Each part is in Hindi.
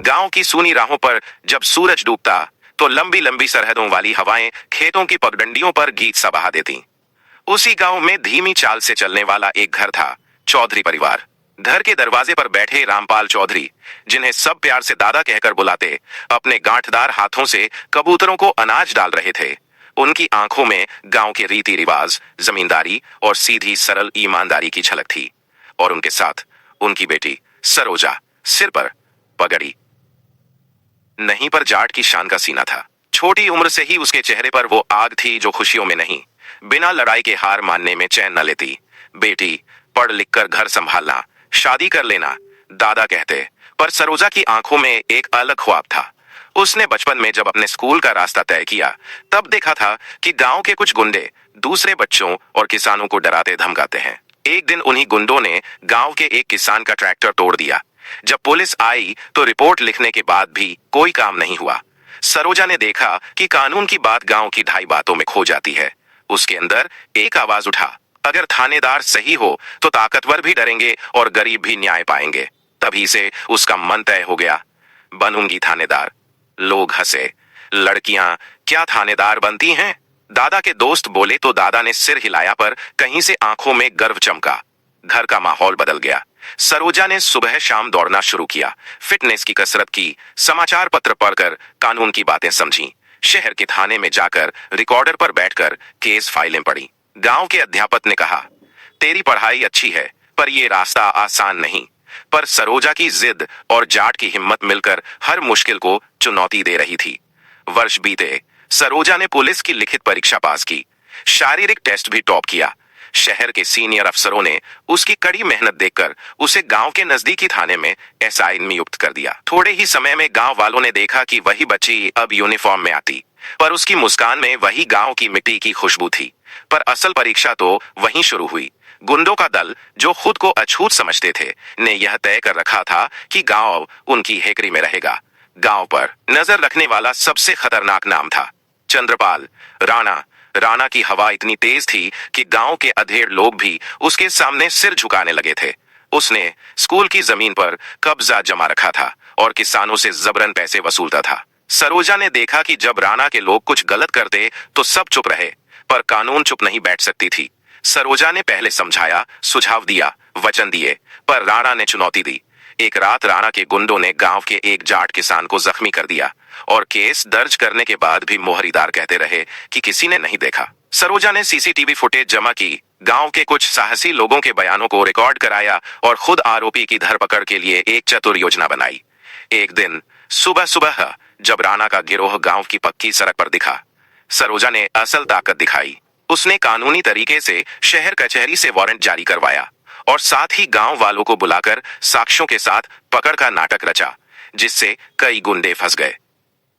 गांव की सूनी राहों पर जब सूरज डूबता तो लंबी लंबी सरहदों वाली हवाएं खेतों की पगडंडियों पर गीत सा बहा देती। उसी गांव में धीमी चाल से चलने वाला एक घर था, चौधरी परिवार। घर के दरवाजे पर बैठे रामपाल चौधरी, जिन्हें सब प्यार से दादा कहकर बुलाते, अपने गांठदार हाथों से कबूतरों को अनाज डाल रहे थे। उनकी आंखों में गांव के रीति रिवाज, जमींदारी और सीधी सरल ईमानदारी की झलक थी। और उनके साथ उनकी बेटी सरोजा, सिर पर पगड़ी नहीं पर जाट की शान का सीना था। छोटी उम्र से ही उसके चेहरे पर वो आग थी जो खुशियों में नहीं, बिना लड़ाई के हार मानने में चैन न लेती। बेटी, पढ़ लिख कर घर संभालना, शादी कर लेना, दादा कहते। पर सरोजा की आंखों में एक अलग ख्वाब था। उसने बचपन में जब अपने स्कूल का रास्ता तय किया, तब देखा था कि गांव के कुछ गुंडे दूसरे बच्चों और किसानों को डराते धमकाते हैं। एक दिन उन्हीं गुंडों ने गांव के एक किसान का ट्रैक्टर तोड़ दिया। जब पुलिस आई तो रिपोर्ट लिखने के बाद भी कोई काम नहीं हुआ। सरोजा ने देखा कि कानून की बात गांव की ढाई बातों में खो जाती है। उसके अंदर एक आवाज उठा, अगर थानेदार सही हो तो ताकतवर भी डरेंगे और गरीब भी न्याय पाएंगे। तभी से उसका मन तय हो गया, बनूंगी थानेदार। लोग हंसे, लड़कियां क्या थानेदार बनती हैं? दादा के दोस्त बोले तो दादा ने सिर हिलाया, पर कहीं से आंखों में गर्व चमका। घर का माहौल बदल गया। सरोजा ने सुबह शाम दौड़ना शुरू किया, फिटनेस की कसरत की, समाचार पत्र पढ़कर कानून की बातें समझी, शहर के थाने में जाकर रिकॉर्डर पर बैठकर केस फाइलें पढ़ी। गांव के अध्यापक ने कहा, तेरी पढ़ाई अच्छी है पर यह रास्ता आसान नहीं। पर सरोजा की जिद और जाट की हिम्मत मिलकर हर मुश्किल को चुनौती दे रही थी। वर्ष बीते, सरोजा ने पुलिस की लिखित परीक्षा पास की, शारीरिक टेस्ट भी टॉप किया। शहर के सीनियर अफसरों ने उसकी कड़ी मेहनत देखकर उसे गांव के नजदीकी थाने में एसआई नियुक्त कर दिया। थोड़े ही समय में गांव वालों ने देखा कि वही बच्ची अब यूनिफॉर्म में आती, पर उसकी मुस्कान में वही गांव की मिट्टी की खुशबू थी। पर असल परीक्षा तो वहीं शुरू हुई। गुंडों का दल, जो खुद को अछूत समझते थे, ने यह तय कर रखा था कि गांव उनकी हेकड़ी में रहेगा। गांव पर नजर रखने वाला सबसे खतरनाक नाम था चंद्रपाल राणा। राणा की हवा इतनी तेज थी कि गांव के अधेड़ लोग भी उसके सामने सिर झुकाने लगे थे। उसने स्कूल की जमीन पर कब्जा जमा रखा था और किसानों से जबरन पैसे वसूलता था। सरोजा ने देखा कि जब राणा के लोग कुछ गलत करते तो सब चुप रहे, पर कानून चुप नहीं बैठ सकती थी। सरोजा ने पहले समझाया, सुझाव दिया, वचन दिए, पर राणा ने चुनौती दी। एक रात राणा के गुंडों ने गांव के एक जाट किसान को जख्मी कर दिया और केस दर्ज करने के बाद भी मोहरीदार कहते रहे कि किसी ने नहीं देखा। सरोजा ने सीसीटीवी फुटेज जमा की, गांव के कुछ साहसी लोगों के बयानों को रिकॉर्ड कराया और खुद आरोपी की धरपकड़ के लिए एक चतुर योजना बनाई। एक दिन सुबह सुबह जब राणा का गिरोह गांव की पक्की सड़क पर दिखा, सरोजा ने असल ताकत दिखाई। उसने कानूनी तरीके से शहर कचहरी से वारंट जारी करवाया और साथ ही गांव वालों को बुलाकर साक्ष्यों के साथ पकड़ का नाटक रचा, जिससे कई गुंडे फंस गए।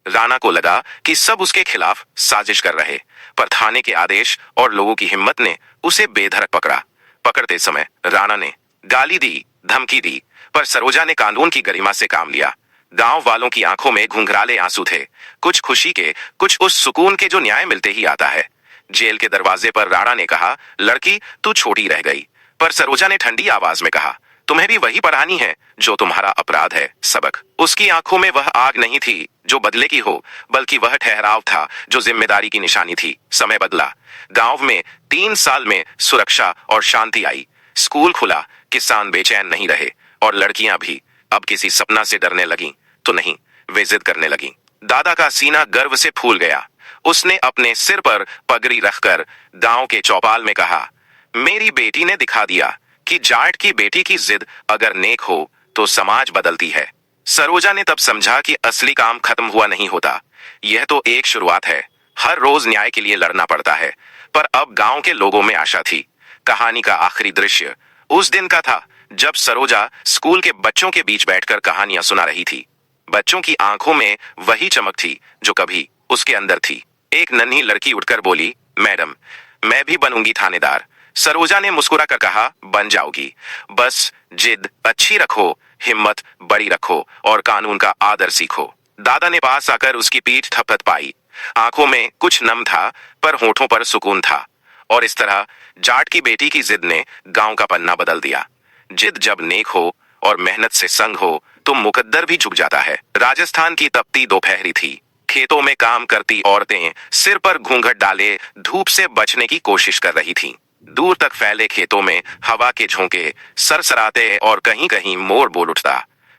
राणा को लगा कि सब उसके खिलाफ साजिश कर रहे, पर थाने के आदेश और लोगों की हिम्मत ने उसे बेधड़क पकड़ा। पकड़ते समय राणा ने गाली दी, धमकी दी, पर सरोजा ने कानून की गरिमा से काम लिया। गांव वालों की आंखों में घुंघराले आंसू थे, कुछ खुशी के, कुछ उस सुकून के जो न्याय मिलते ही आता है। जेल के दरवाजे पर राणा ने कहा, लड़की तू छोटी रह गई। पर सरोजा ने ठंडी आवाज में कहा, तुम्हें भी वही पढ़ानी है जो तुम्हारा अपराध है, सबक। उसकी आंखों में वह आग नहीं थी जो बदले की हो, बल्कि वह ठहराव था जो जिम्मेदारी की निशानी थी। समय बदला। गांव में 3 साल में सुरक्षा और शांति आई। स्कूल खुला, किसान बेचैन नहीं रहे और लड़कियां भी अब किसी सपना से डरने लगी तो नहीं, वे जिद करने लगी। दादा का सीना गर्व से फूल गया। उसने अपने सिर पर पगड़ी रखकर गांव के चौपाल में कहा, मेरी बेटी ने दिखा दिया कि जाट की बेटी की जिद अगर नेक हो तो समाज बदलती है। सरोजा ने तब समझा कि असली काम खत्म हुआ नहीं होता, यह तो एक शुरुआत है। हर रोज न्याय के लिए लड़ना पड़ता है। पर अब गांव के लोगों में आशा थी। कहानी का आखिरी दृश्य उस दिन का था जब सरोजा स्कूल के बच्चों के बीच बैठकर कहानियां सुना रही थी। बच्चों की आंखों में वही चमक थी जो कभी उसके अंदर थी। एक नन्ही लड़की उठकर बोली, मैडम मैं भी बनूंगी थानेदार। सरोजा ने मुस्कुराकर कहा, बन जाओगी, बस जिद अच्छी रखो, हिम्मत बड़ी रखो और कानून का आदर सीखो। दादा ने पास आकर उसकी पीठ थपथपाई। आंखों में कुछ नम था पर होठों पर सुकून था। और इस तरह जाट की बेटी की जिद ने गांव का पन्ना बदल दिया। जिद जब नेक हो और मेहनत से संग हो तो मुकद्दर भी झुक जाता है। राजस्थान की तपती दोपहरी थी। खेतों में काम करती औरतें सिर पर घूंघट डाले धूप से बचने की कोशिश कर रही थीं। दूर तक फैले खेतों में हवा के झोंके सरसराते और कहीं कहीं मोर बोल उठता।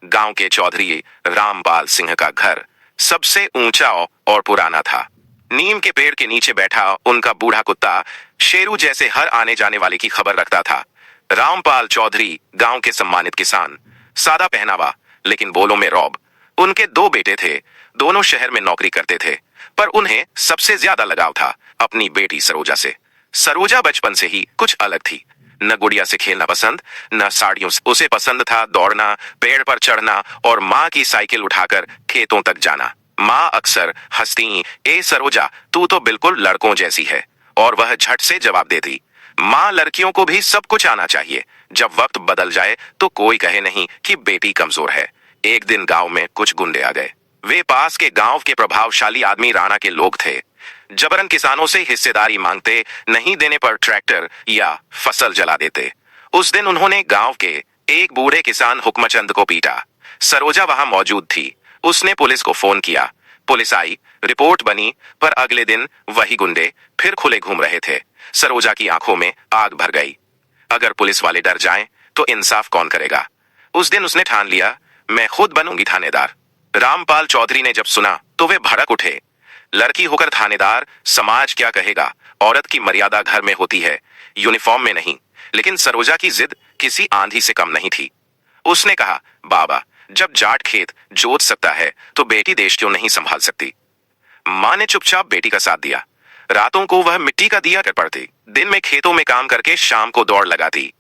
गांव के चौधरी रामपाल सिंह का घर सबसे ऊंचा और पुराना था। नीम के पेड़ के नीचे बैठा उनका बूढ़ा कुत्ता शेरू जैसे हर आने जाने वाले की खबर रखता था। रामपाल चौधरी गांव के सम्मानित किसान, सादा पहनावा लेकिन बोलों में रौब। उनके दो बेटे थे, दोनों शहर में नौकरी करते थे, पर उन्हें सबसे ज्यादा लगाव था अपनी बेटी सरोजा से। सरोजा बचपन से ही कुछ अलग थी। न गुड़िया से खेलना पसंद, न साड़ियों से। उसे पसंद था दौड़ना, पेड़ पर चढ़ना और माँ की साइकिल उठाकर खेतों तक जाना। माँ अक्सर हंसती, ए सरोजा तू तो बिल्कुल लड़कों जैसी है, और वह झट से जवाब देती, माँ लड़कियों को भी सब कुछ आना चाहिए, जब वक्त बदल जाए तो कोई कहे नहीं कि बेटी कमजोर है। एक दिन गांव में कुछ गुंडे आ गए। वे पास के गांव के प्रभावशाली आदमी राणा के लोग थे। जबरन किसानों से हिस्सेदारी मांगते, नहीं देने पर ट्रैक्टर या फसल जला देते। उस दिन उन्होंने गांव के एक बूढ़े किसान हुक्मचंद को पीटा। सरोजा वहां मौजूद थी। उसने पुलिस को फोन किया। पुलिस आई, रिपोर्ट बनी, पर अगले दिन वही गुंडे फिर खुले घूम रहे थे। सरोजा की आंखों में आग भर गई। अगर पुलिस वाले डर जाएं तो इंसाफ कौन करेगा? उस दिन उसने ठान लिया, मैं खुद बनूंगी थानेदार। रामपाल चौधरी ने जब सुना तो वे भड़क उठे। लड़की होकर थानेदार, समाज क्या कहेगा? औरत की मर्यादा घर में होती है, यूनिफॉर्म में नहीं। लेकिन सरोजा की जिद किसी आंधी से कम नहीं थी। उसने कहा, बाबा जब जाट खेत जोत सकता है तो बेटी देश क्यों नहीं संभाल सकती? माँ ने चुपचाप बेटी का साथ दिया। रातों को वह मिट्टी का दिया कर पड़ती, दिन में खेतों में काम करके शाम को दौड़ लगाती।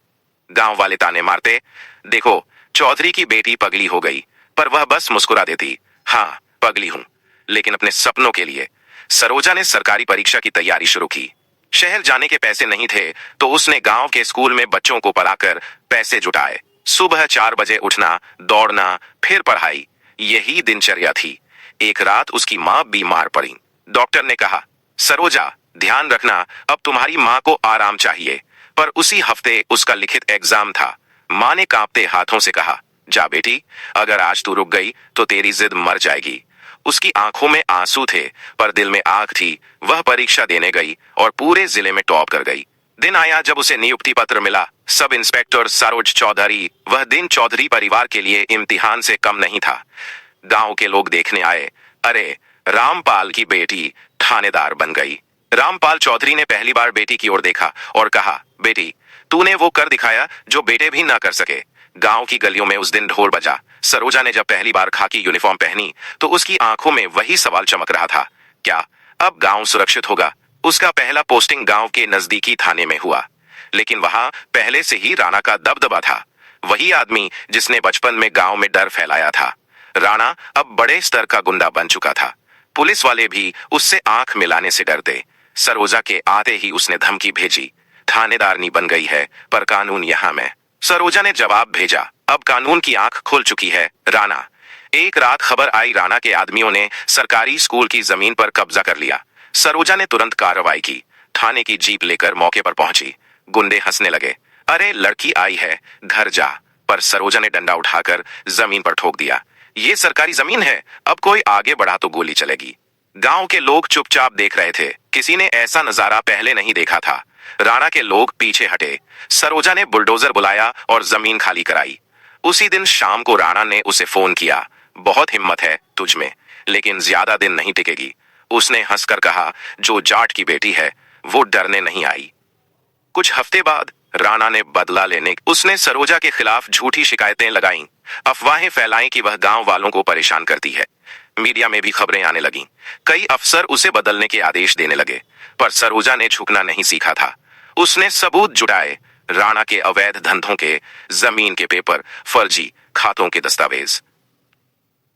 गांव वाले ताने मारते, देखो चौधरी की बेटी पगली हो गई, पर वह बस मुस्कुरा देती, हाँ पगली हूं, लेकिन अपने सपनों के लिए। सरोजा ने सरकारी परीक्षा की तैयारी शुरू की। शहर जाने के पैसे नहीं थे तो उसने गांव के स्कूल में बच्चों को पढ़ाकर पैसे जुटाए। सुबह 4 बजे उठना, दौड़ना, फिर पढ़ाई, यही दिनचर्या थी। एक रात उसकी माँ बीमार पड़ी। डॉक्टर ने कहा, सरोजा ध्यान रखना, अब तुम्हारी माँ को आराम चाहिए। पर उसी हफ्ते उसका लिखित एग्जाम था। माँ ने कांपते हाथों से कहा, जा बेटी, अगर आज तू रुक गई तो तेरी जिद मर जाएगी। उसकी आंखों में आंसू थे पर दिल में आग थी। वह परीक्षा देने गई और पूरे जिले में टॉप कर गई। दिन आया जब उसे नियुक्ति पत्र मिला। Sub inspector Saroj Chaudhary. वह दिन चौधरी परिवार के लिए इम्तिहान से कम नहीं था। गांव के लोग देखने आए, अरे रामपाल की बेटी थानेदार बन गई। रामपाल चौधरी ने पहली बार बेटी की ओर देखा और कहा, बेटी तूने वो कर दिखाया जो बेटे भी ना कर सके। गांव की गलियों में उस दिन ढोल बजा। सरोजा ने जब पहली बार खाकी यूनिफॉर्म पहनी तो उसकी आंखों में वही सवाल चमक रहा था, क्या अब गांव सुरक्षित होगा? उसका पहला पोस्टिंग गांव के नजदीकी थाने में हुआ, लेकिन वहां पहले से ही राणा का दबदबा था। वही आदमी जिसने बचपन में गांव में डर फैलाया था। राणा अब बड़े स्तर का गुंडा बन चुका था। पुलिस वाले भी उससे आंख मिलाने से डरते। सरोजा के आते ही उसने धमकी भेजी, थानेदारनी बन गई है पर कानून यहाँ में। सरोजा ने जवाब भेजा, अब कानून की आंख खुल चुकी है राणा। एक रात खबर आई, राणा के आदमियों ने सरकारी स्कूल की जमीन पर कब्जा कर लिया। सरोजा ने तुरंत कार्रवाई की। थाने की जीप लेकर मौके पर पहुंची। गुंडे हंसने लगे, अरे लड़की आई है, घर जा। पर सरोजा ने डंडा उठाकर जमीन पर ठोक दिया, ये सरकारी जमीन है, अब कोई आगे बढ़ा तो गोली चलेगी। गांव के लोग चुपचाप देख रहे थे। किसी ने ऐसा नजारा पहले नहीं देखा था। राणा के लोग पीछे हटे। सरोजा ने बुलडोजर बुलाया और जमीन खाली कराई। उसी दिन शाम को राणा ने उसे फोन किया, बहुत हिम्मत है तुझ में, लेकिन ज्यादा दिन नहीं टिकेगी। उसने हंसकर कहा, जो जाट की बेटी है वो डरने नहीं आई। कुछ हफ्ते बाद राणा ने बदला लेने उसने सरोजा के खिलाफ झूठी शिकायतें लगाईं, अफवाहें फैलाई कि वह गांव वालों को परेशान करती है। मीडिया में भी खबरें आने लगीं। कई अफसर उसे बदलने के आदेश देने लगे, पर सरोजा ने झुकना नहीं सीखा था। उसने सबूत जुटाए, राणा के अवैध धंधों के, जमीन के पेपर, फर्जी खातों के दस्तावेज।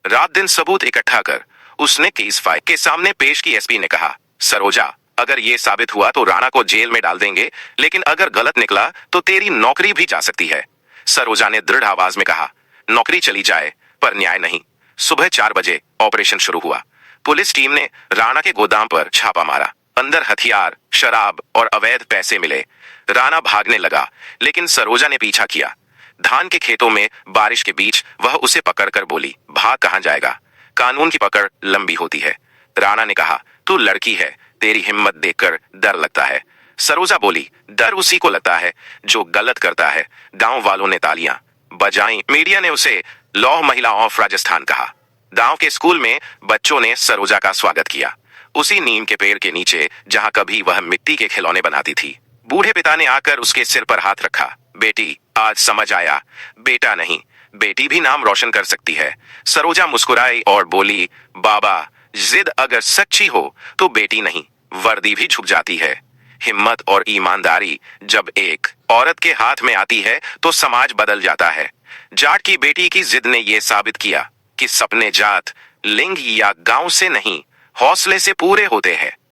रात दिन सबूत इकट्ठा कर उसने केस फाइल के सामने पेश की। एसपी ने कहा, सरोजा अगर ये साबित हुआ तो राणा को जेल में डाल देंगे, लेकिन अगर गलत निकला तो तेरी नौकरी भी जा सकती है। सरोजा ने दृढ़ आवाज में कहा, नौकरी चली जाए पर न्याय नहीं। सुबह 4 बजे ऑपरेशन शुरू हुआ। पुलिस टीम ने राणा के गोदाम पर छापा मारा। अंदर हथियार, शराब और अवैध पैसे मिले। राणा भागने लगा, लेकिन सरोजा ने पीछा किया। धान के खेतों में बारिश के बीच वह उसे पकड़कर बोली, भाग कहाँ जाएगा? कानून की पकड़ लंबी होती है। राणा ने कहा, तू लड़की है, तेरी हिम्मत देखकर डर लगता है। सरोजा बोली, डर उसी को लगता है जो गलत करता है। गांव वालों ने तालियां बजाई। मीडिया ने उसे लौह महिला ऑफ राजस्थान कहा। गांव के स्कूल में बच्चों ने सरोजा का स्वागत किया, उसी नीम के पेड़ के नीचे जहां कभी वह मिट्टी के खिलौने बनाती थी। बूढ़े पिता ने आकर उसके सिर पर हाथ रखा। बेटी, आज समझ आया, बेटा नहीं, बेटी भी नाम रोशन कर सकती है। सरोजा मुस्कुराई और बोली, बाबा, जिद अगर सच्ची हो तो बेटी नहीं, वर्दी भी झुक जाती है। हिम्मत और ईमानदारी जब एक औरत के हाथ में आती है तो समाज बदल जाता है। जाट की बेटी की जिद ने यह साबित किया कि सपने जात, लिंग या गांव से नहीं, हौसले से पूरे होते हैं।